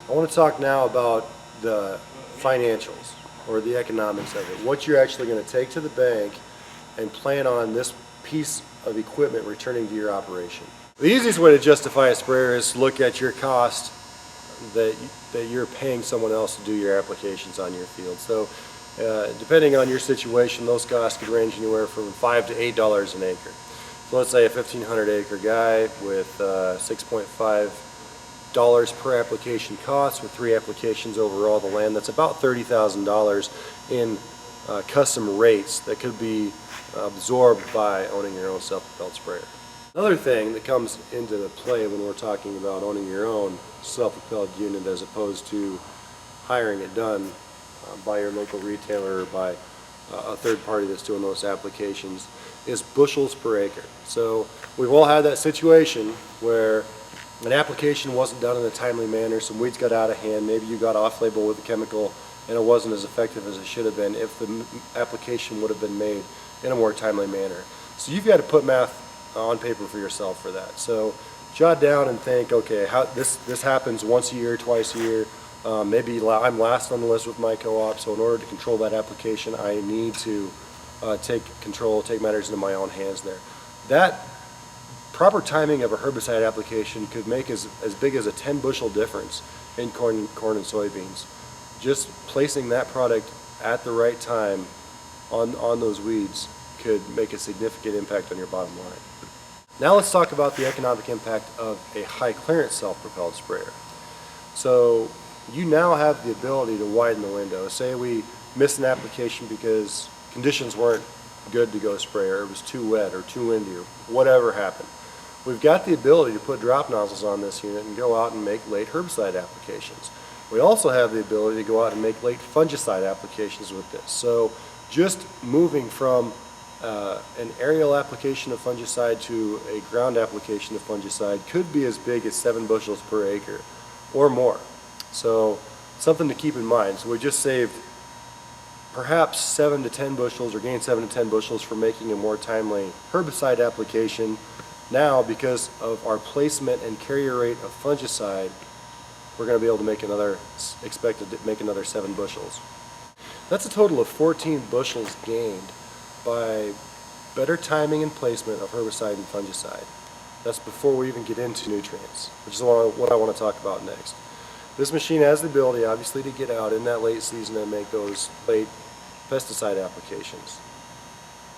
I want to talk now about the financials or the economics of it. What you're actually going to take to the bank and plan on this piece of equipment returning to your operation. The easiest way to justify a sprayer is to look at your cost that you're paying someone else to do your applications on your field. So depending on your situation, those costs could range anywhere from $5 to $8 an acre. So let's say a 1,500 acre guy with $6.5 per application cost with 3 applications overall the land, that's about $30,000 in custom rates that could be absorbed by owning your own self-propelled sprayer. Another thing that comes into play when we're talking about owning your own self-propelled unit as opposed to hiring it done by your local retailer or by a third party that's doing those applications is bushels per acre. So we've all had that situation where an application wasn't done in a timely manner, some weeds got out of hand, maybe you got off-label with a chemical and it wasn't as effective as it should have been if the application would have been made in a more timely manner. So you've got to put math on paper for yourself for that. So jot down and think, okay, how this happens once a year, twice a year. Maybe I'm last on the list with my co-op, so in order to control that application, I need to take matters into my own hands there. That proper timing of a herbicide application could make as big as a 10 bushel difference in corn and soybeans. Just placing that product at the right time on those weeds could make a significant impact on your bottom line. Now let's talk about the economic impact of a high clearance self-propelled sprayer. So you now have the ability to widen the window. Say we missed an application because conditions weren't good to go spray, or it was too wet or too windy or whatever happened. We've got the ability to put drop nozzles on this unit and go out and make late herbicide applications. We also have the ability to go out and make late fungicide applications with this. So just moving from an aerial application of fungicide to a ground application of fungicide could be as big as 7 bushels per acre or more. So something to keep in mind. So we just saved perhaps 7 to 10 bushels or gained 7 to 10 bushels for making a more timely herbicide application. Now, because of our placement and carrier rate of fungicide, we're going to be able to make expected to make another 7 bushels. That's a total of 14 bushels gained by better timing and placement of herbicide and fungicide. That's before we even get into nutrients, which is what I want to talk about next. This machine has the ability, obviously, to get out in that late season and make those late pesticide applications.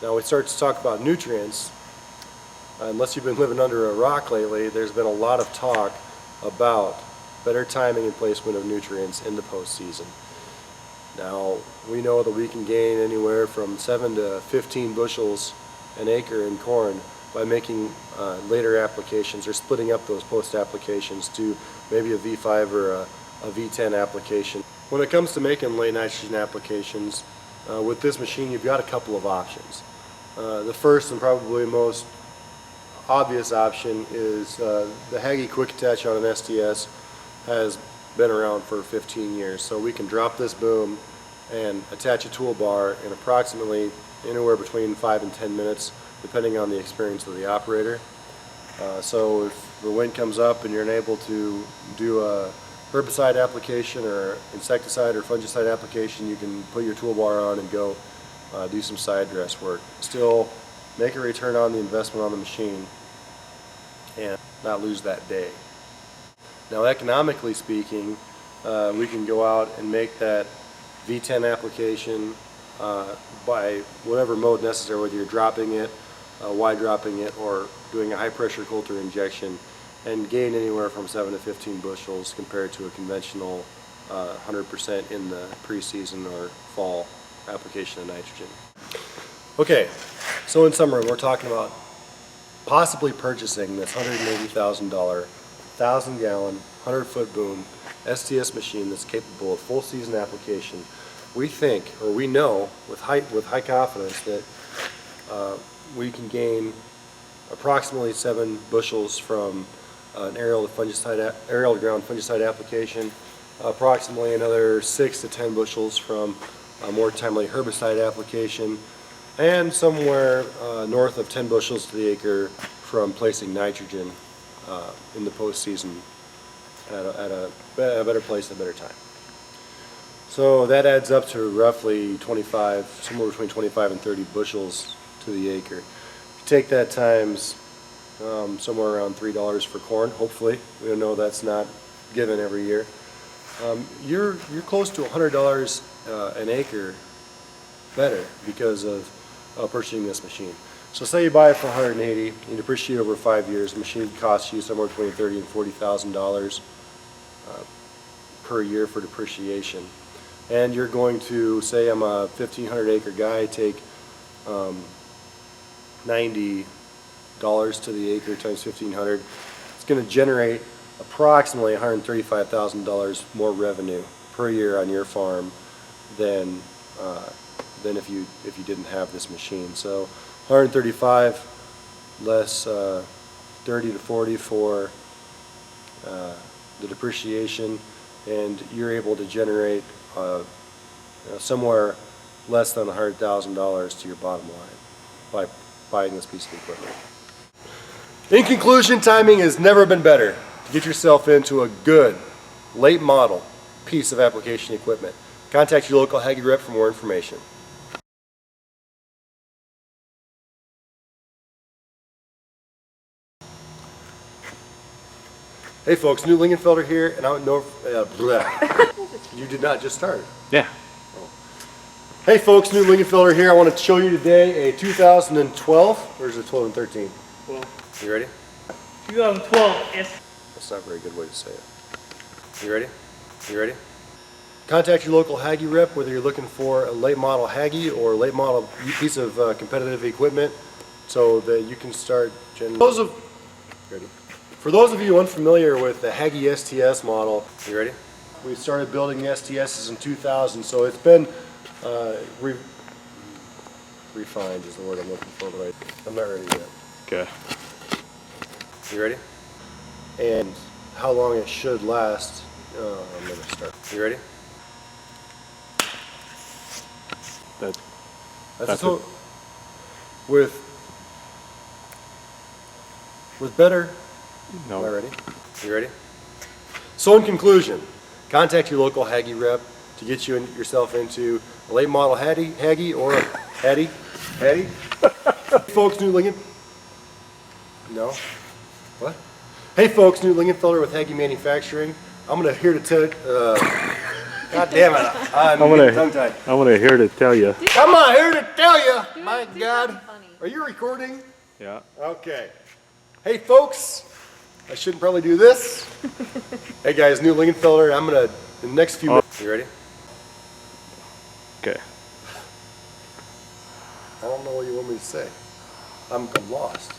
Now we start to talk about nutrients. Unless you've been living under a rock lately, there's been a lot of talk about better timing and placement of nutrients in the postseason. Now, we know that we can gain anywhere from 7 to 15 bushels an acre in corn by making later applications or splitting up those post applications to maybe a V5 or a V10 application. When it comes to making late nitrogen applications, with this machine you've got a couple of options. The first and probably most obvious option is the Hagie Quick Attach on an STS has been around for 15 years. So we can drop this boom and attach a toolbar in approximately anywhere between 5 and 10 minutes, depending on the experience of the operator. So if the wind comes up and you're unable to do a herbicide application or insecticide or fungicide application, you can put your toolbar on and go do some side dress work. Still make a return on the investment on the machine and not lose that day. Now, economically speaking, we can go out and make that V10 application by whatever mode necessary, whether you're dropping it, wide dropping it, or doing a high pressure coulter injection, and gain anywhere from 7 to 15 bushels compared to a conventional 100% in the preseason or fall application of nitrogen. Okay, so in summary, we're talking about possibly purchasing this $180,000 1,000-gallon, 100-foot boom STS machine that's capable of full season application. We think, or we know with high confidence, that we can gain approximately 7 bushels from an aerial to ground fungicide application, approximately another 6 to 10 bushels from a more timely herbicide application, and somewhere north of 10 bushels to the acre from placing nitrogen in the postseason at a better place at a better time. So that adds up to roughly 25, somewhere between 25 and 30 bushels to the acre. If you take that times somewhere around $3 for corn, hopefully, we know that's not given every year. You're close to $100 an acre better because of purchasing this machine. So say you buy it for $180, you depreciate over 5 years. The machine costs you somewhere between $30,000 and $40,000 per year for depreciation. And you're going to, say I'm a 1,500 acre guy, take $90 to the acre times 1,500. It's going to generate approximately $135,000 more revenue per year on your farm than if you didn't have this machine. So 135 less 30 to 40 for the depreciation, and you're able to generate somewhere less than $100,000 to your bottom line by buying this piece of equipment. In conclusion, timing has never been better to get yourself into a good late model piece of application equipment. Contact your local Hagie rep for more information. Hey folks, Newt Lingenfelter here, and I'm at You did not just start. Yeah. Oh. Hey folks, Newt Lingenfelter here. I want to show you today a 2012, or is it 12 and 13? 12. You ready? 2012 S. That's not a very good way to say it. You ready? You ready? Contact your local Hagie rep whether you're looking for a late model Hagie or a late model piece of competitive equipment so that you can start For those of you unfamiliar with the Hagie STS model, you ready? We started building STSs in 2000, so it's been refined is the word I'm looking for, but I'm not ready yet. Okay. You ready? And how long it should last. I'm going to start. You ready? That's so. With better. No. Am I ready? You ready? So in conclusion, contact your local Hagie rep to get yourself into a late model Hagie or a Hattie. Folks, Newt Lingenfelter. No. What? Hey folks, Newt Lingenfelter with Hagie Manufacturing. I'm here to tell. God damn it! I'm tongue-tied. I'm here to tell you. I'm here to tell you. My God, are you recording? Yeah. Okay. Hey folks, I shouldn't probably do this. Hey guys, Newt Lingenfelter. I'm in the next few minutes. You ready? Okay. I don't know what you want me to say. I'm lost.